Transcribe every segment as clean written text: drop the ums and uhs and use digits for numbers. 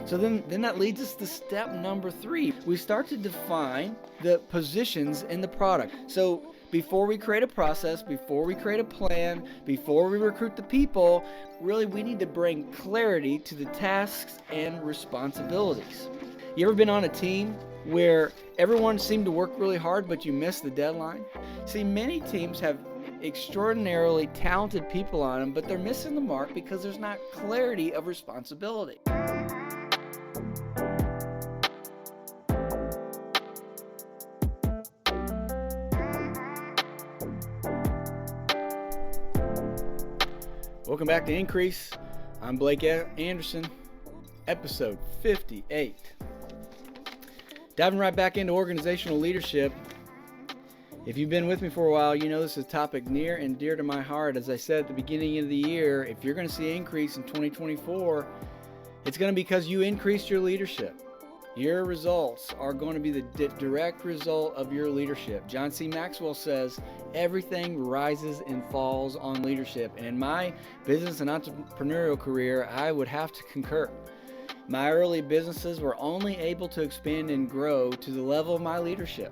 So then that leads us to step number 3. We start to define the positions in the product. So before we create a process, before we create a plan, before we recruit the people, really we need to bring clarity to the tasks and responsibilities. You ever been on a team where everyone seemed to work really hard but you missed the deadline? See, many teams have extraordinarily talented people on them, but they're missing the mark because there's not clarity of responsibility. Welcome back to Increase. I'm Blake Anderson, episode 58. Diving right back into organizational leadership. If you've been with me for a while, you know this is a topic near and dear to my heart. As I said at the beginning of the year, if you're going to see increase in 2024, it's going to be because you increased your leadership. Your results are going to be the direct result of your leadership. John C. Maxwell says, everything rises and falls on leadership. And in my business and entrepreneurial career, I would have to concur. My early businesses were only able to expand and grow to the level of my leadership.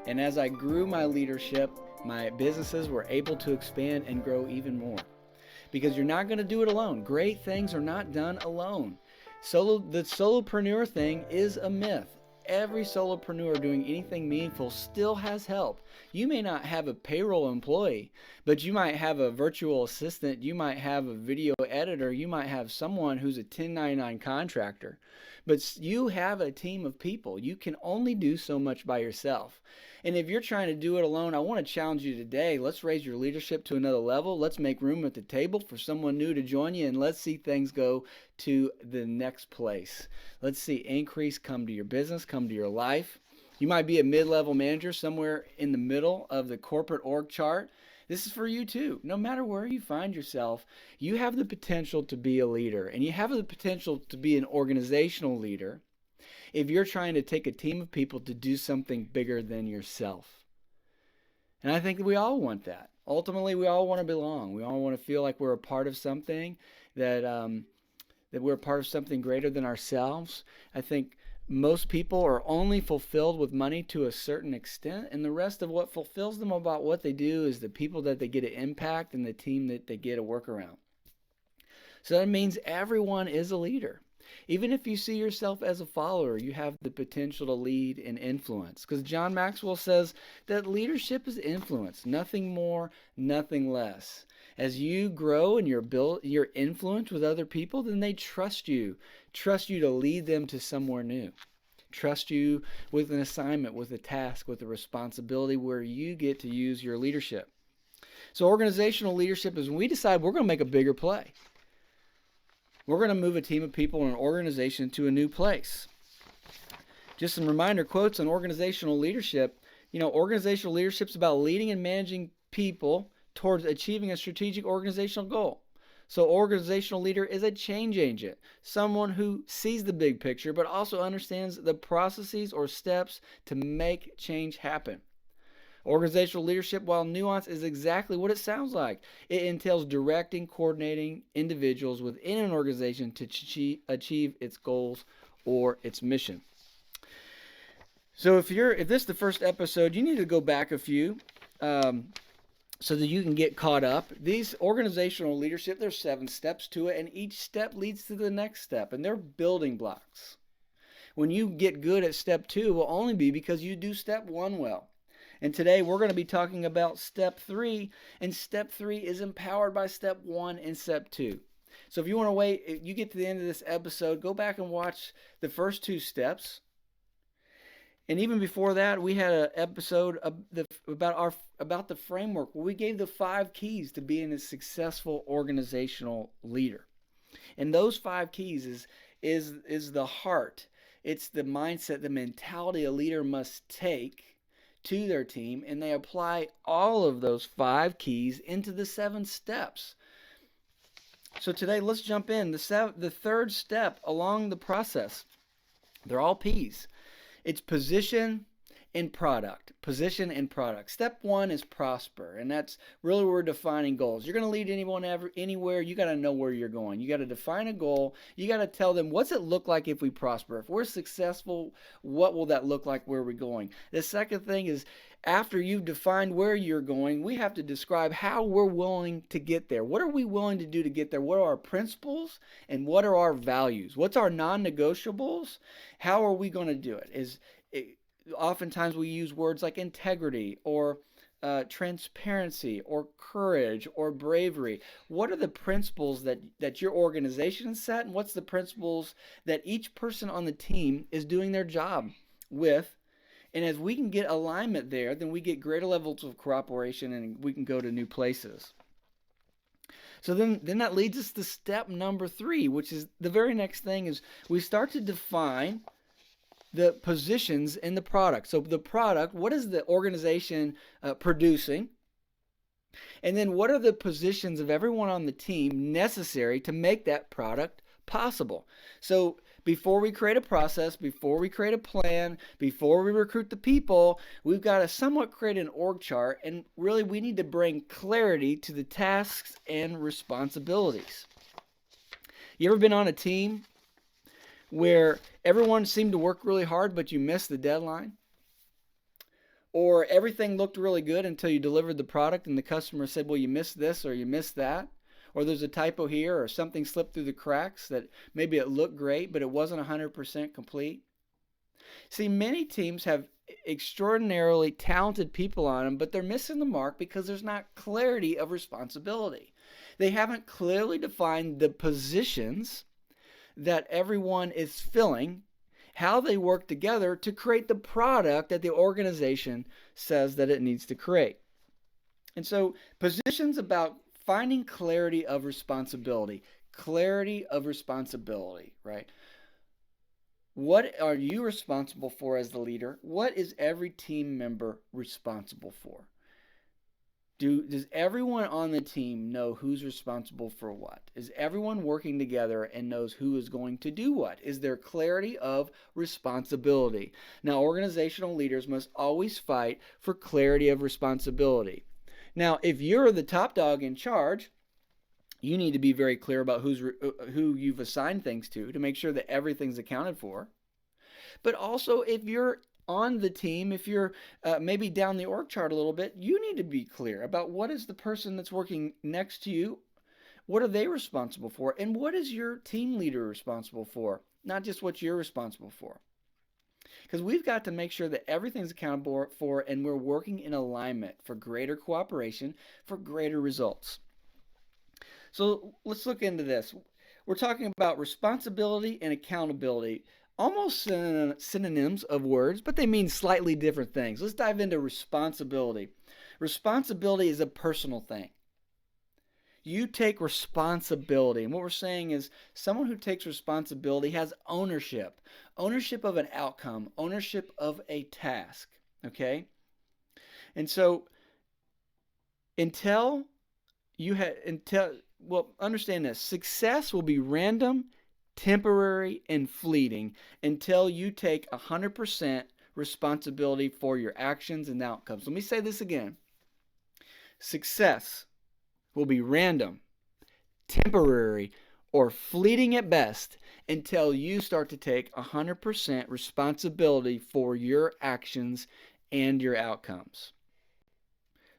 And as I grew my leadership, my businesses were able to expand and grow even more. Because you're not going to do it alone. Great things are not done alone. The solopreneur thing is a myth. Every solopreneur doing anything meaningful still has help. You may not have a payroll employee, but you might have a virtual assistant, you might have a video editor, you might have someone who's a 1099 contractor. But you have a team of people. You can only do so much by yourself. And if you're trying to do it alone, I want to challenge you today. Let's raise your leadership to another level. Let's make room at the table for someone new to join you, and let's see things go to the next place. Let's see increase come to your business, come to your life. You might be a mid-level manager somewhere in the middle of the corporate org chart. This is for you too. No matter where you find yourself, you have the potential to be a leader, and you have the potential to be an organizational leader if you're trying to take a team of people to do something bigger than yourself. And I think that we all want that. Ultimately, we all want to belong. We all want to feel like we're a part of something, that we're a part of something greater than ourselves. I think most people are only fulfilled with money to a certain extent, and the rest of what fulfills them about what they do is the people that they get to impact and the team that they get to work around. So that means everyone is a leader. Even if you see yourself as a follower, you have the potential to lead and influence. Because John Maxwell says that leadership is influence, nothing more, nothing less. As you grow and your influence with other people, then they trust you to lead them to somewhere new. Trust you with an assignment, with a task, with a responsibility where you get to use your leadership. So organizational leadership is when we decide we're going to make a bigger play. We're going to move a team of people in an organization to a new place. Just some reminder quotes on organizational leadership. Organizational leadership is about leading and managing people towards achieving a strategic organizational goal. So organizational leader is a change agent, someone who sees the big picture but also understands the processes or steps to make change happen. Organizational leadership, while nuanced, is exactly what it sounds like. It entails directing, coordinating individuals within an organization to achieve its goals or its mission. So if this is the first episode, you need to go back a few so that you can get caught up. These organizational leadership, there's 7 steps to it, and each step leads to the next step, and they're building blocks. When you get good at step 2, it will only be because you do step 1 well. And today we're going to be talking about step 3, and step 3 is empowered by step 1 and step 2. So if you want to wait, if you get to the end of this episode, go back and watch the first 2 steps. And even before that, we had an episode about the framework where we gave the 5 keys to being a successful organizational leader. And those 5 keys is the heart. It's the mindset, the mentality a leader must take to their team, and they apply all of those 5 keys into the 7 steps. So today, let's jump in. The third step along the process, they're all P's. It's position, in product. Position in product. Step one is prosper, and that's really where we're defining goals. You're going to lead anyone anywhere, you got to know where you're going. You got to define a goal. You got to tell them, what's it look like if we prosper? If we're successful, what will that look like where we're going? The second thing is, after you've defined where you're going, we have to describe how we're willing to get there. What are we willing to do to get there? What are our principles and what are our values? What's our non-negotiables? How are we going to do it? Oftentimes we use words like integrity or transparency or courage or bravery. What are the principles that your organization has set, and what's the principles that each person on the team is doing their job with? And as we can get alignment there, then we get greater levels of cooperation and we can go to new places. So then that leads us to step number 3, which is the very next thing, is we start to define the positions in the product. So the product, what is the organization producing? And then what are the positions of everyone on the team necessary to make that product possible? So before we create a process, before we create a plan, before we recruit the people, we've got to somewhat create an org chart, and really we need to bring clarity to the tasks and responsibilities. You ever been on a team where everyone seemed to work really hard but you missed the deadline? Or everything looked really good until you delivered the product and the customer said, well, you missed this or you missed that? Or there's a typo here, or something slipped through the cracks that maybe it looked great, but it wasn't 100% complete. See, many teams have extraordinarily talented people on them, but they're missing the mark because there's not clarity of responsibility. They haven't clearly defined the positions that everyone is filling, how they work together to create the product that the organization says that it needs to create. And so positions about finding clarity of responsibility. Clarity of responsibility, right? What are you responsible for as the leader? What is every team member responsible for? Does everyone on the team know who's responsible for what? Is everyone working together and knows who is going to do what? Is there clarity of responsibility? Now, organizational leaders must always fight for clarity of responsibility. Now, if you're the top dog in charge, you need to be very clear about who you've assigned things to make sure that everything's accounted for. But also, if you're on the team, if you're maybe down the org chart a little bit, you need to be clear about what is the person that's working next to you, what are they responsible for, and what is your team leader responsible for, not just what you're responsible for. Because we've got to make sure that everything's accountable for and we're working in alignment for greater cooperation, for greater results. So let's look into this. We're talking about responsibility and accountability, almost synonyms of words, but they mean slightly different things. Let's dive into responsibility. Responsibility is a personal thing. You take responsibility. And what we're saying is someone who takes responsibility has ownership. Ownership of an outcome. Ownership of a task. Okay? And so understand this. Success will be random, temporary, and fleeting until you take 100% responsibility for your actions and outcomes. Let me say this again. Success will be random, temporary, or fleeting at best until you start to take 100% responsibility for your actions and your outcomes.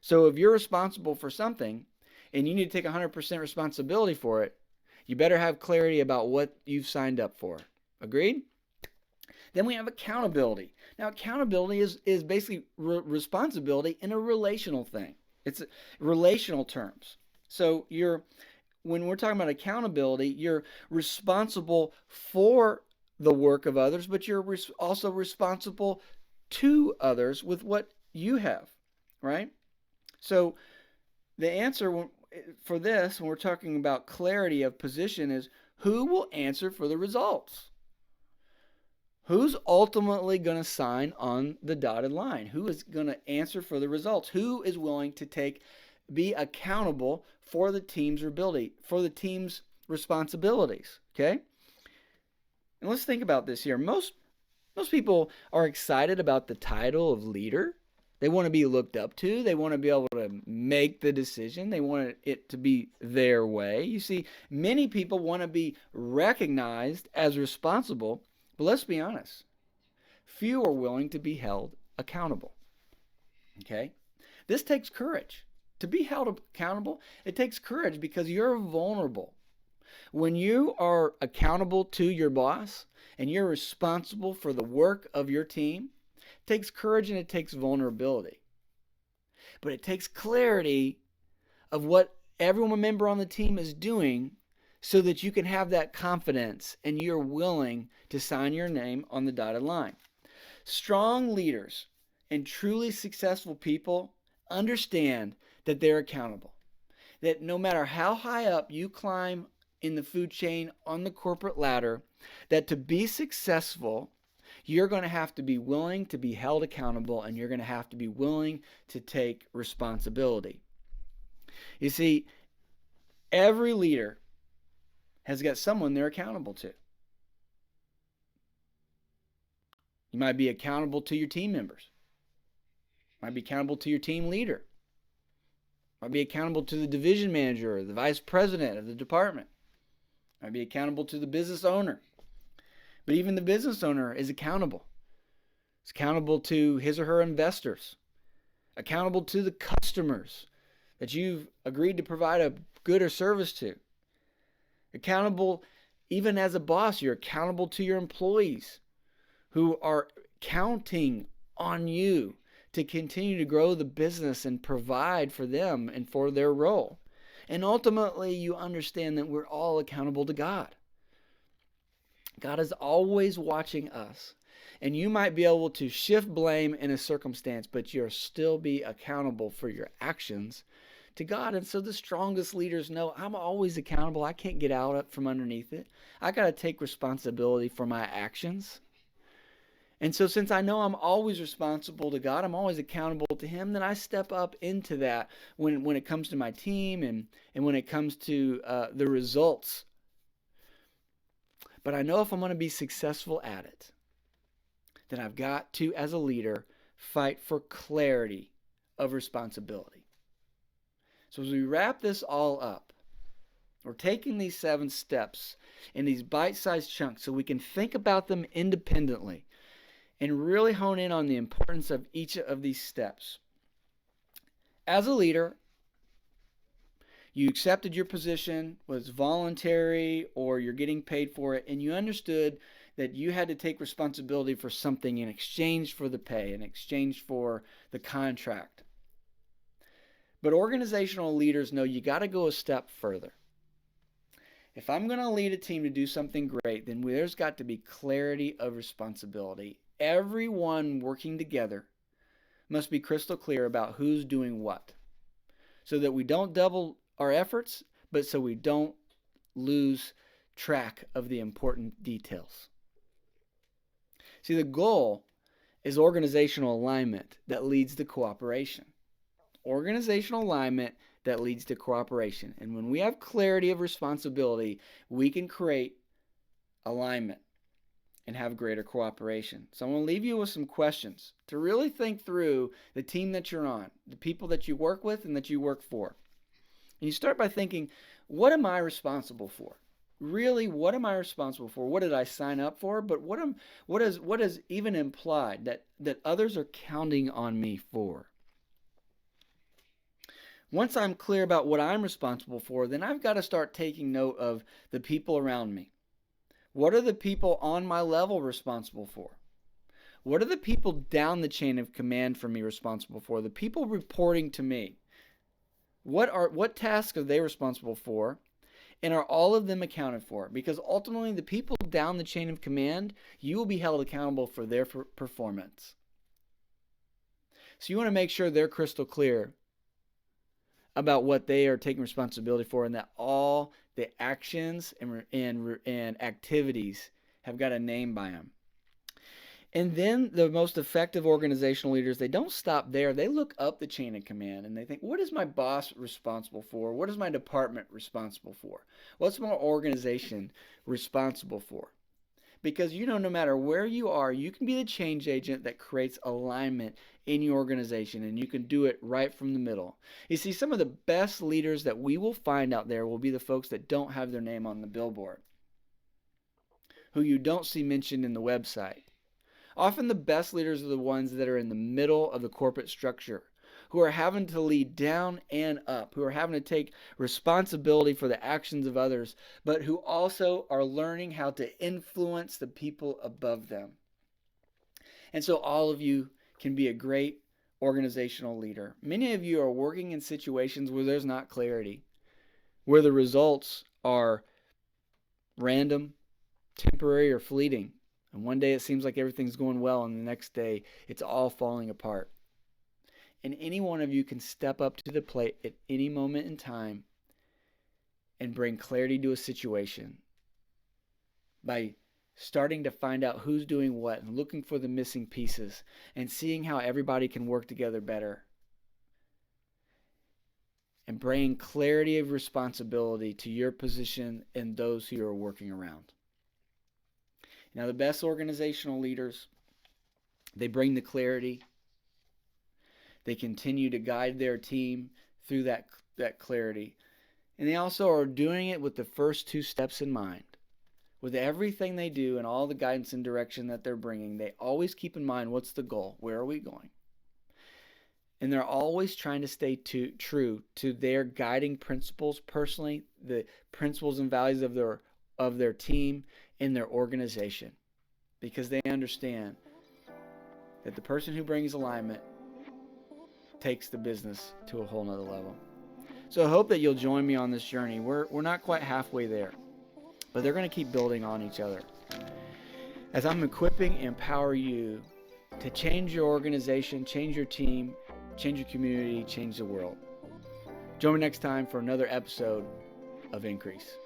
So if you're responsible for something and you need to take 100% responsibility for it, you better have clarity about what you've signed up for. Agreed? Then we have accountability. Now, accountability is basically responsibility in a relational thing. It's relational terms. So when we're talking about accountability, you're responsible for the work of others, but you're also responsible to others with what you have, right? So the answer for this, when we're talking about clarity of position, is who will answer for the results? Who's ultimately going to sign on the dotted line? Who is going to answer for the results? Who is willing to be accountable for the team's ability, for the team's responsibilities? Okay? And let's think about this here. Most Most people are excited about the title of leader. They want to be looked up to. They want to be able to make the decision. They want it to be their way. You see, many people want to be recognized as responsible, but let's be honest. Few are willing to be held accountable. Okay? This takes courage. To be held accountable, it takes courage because you're vulnerable. When you are accountable to your boss and you're responsible for the work of your team, it takes courage and it takes vulnerability. But it takes clarity of what every member on the team is doing so that you can have that confidence and you're willing to sign your name on the dotted line. Strong leaders and truly successful people understand that they're accountable. That no matter how high up you climb in the food chain on the corporate ladder, that to be successful, you're going to have to be willing to be held accountable and you're going to have to be willing to take responsibility. You see, every leader has got someone they're accountable to. You might be accountable to your team members. You might be accountable to your team leader. You might be accountable to the division manager or the vice president of the department. You might be accountable to the business owner. But even the business owner is accountable. It's accountable to his or her investors, accountable to the customers that you've agreed to provide a good or service to. Accountable, even as a boss, you're accountable to your employees who are counting on you to continue to grow the business and provide for them and for their role. And ultimately, you understand that we're all accountable to God. God is always watching us. And you might be able to shift blame in a circumstance, but you'll still be accountable for your actions to God. And so the strongest leaders know I'm always accountable. I can't get out from underneath it. I got to take responsibility for my actions. And so since I know I'm always responsible to God, I'm always accountable to Him, then I step up into that when it comes to my team and when it comes to the results. But I know if I'm going to be successful at it, then I've got to, as a leader, fight for clarity of responsibility. So as we wrap this all up, we're taking these 7 steps in these bite-sized chunks so we can think about them independently and really hone in on the importance of each of these steps. As a leader, you accepted your position, was voluntary or you're getting paid for it, and you understood that you had to take responsibility for something in exchange for the pay, in exchange for the contract. But organizational leaders know you got to go a step further. If I'm going to lead a team to do something great, then there's got to be clarity of responsibility. Everyone working together must be crystal clear about who's doing what, so that we don't double our efforts, but so we don't lose track of the important details. See, the goal is organizational alignment that leads to cooperation. Organizational alignment that leads to cooperation. And when we have clarity of responsibility, we can create alignment and have greater cooperation. So I'm going to leave you with some questions to really think through the team that you're on, the people that you work with and that you work for. And you start by thinking, what am I responsible for? Really, what am I responsible for? What did I sign up for? But what is even implied that others are counting on me for? Once I'm clear about what I'm responsible for, then I've got to start taking note of the people around me. What are the people on my level responsible for? What are the people down the chain of command for me responsible for? The people reporting to me. What tasks are they responsible for? And are all of them accounted for? Because ultimately, the people down the chain of command, you will be held accountable for their performance. So you want to make sure they're crystal clear about what they are taking responsibility for, and that all the actions and activities have got a name by them. And then the most effective organizational leaders, they don't stop there. They look up the chain of command and they think, what is my boss responsible for? What is my department responsible for? What's my organization responsible for? Because no matter where you are, you can be the change agent that creates alignment in your organization, and you can do it right from the middle. You see, some of the best leaders that we will find out there will be the folks that don't have their name on the billboard, who you don't see mentioned in the website. Often the best leaders are the ones that are in the middle of the corporate structure, who are having to lead down and up, who are having to take responsibility for the actions of others, but who also are learning how to influence the people above them. And so all of you can be a great organizational leader. Many of you are working in situations where there's not clarity, where the results are random, temporary, or fleeting. And one day it seems like everything's going well, and the next day it's all falling apart. And any one of you can step up to the plate at any moment in time and bring clarity to a situation by starting to find out who's doing what and looking for the missing pieces and seeing how everybody can work together better. And bringing clarity of responsibility to your position and those who you are working around. Now, the best organizational leaders, they bring the clarity. They continue to guide their team through that clarity. And they also are doing it with the first two steps in mind. With everything they do and all the guidance and direction that they're bringing, they always keep in mind, what's the goal? Where are we going? And they're always trying to stay true to their guiding principles personally, the principles and values of their team and their organization. Because they understand that the person who brings alignment takes the business to a whole nother level. So I hope that you'll join me on this journey. We're not quite halfway there, but they're going to keep building on each other. As I'm equipping and empower you to change your organization, change your team, change your community, change the world. Join me next time for another episode of Increase.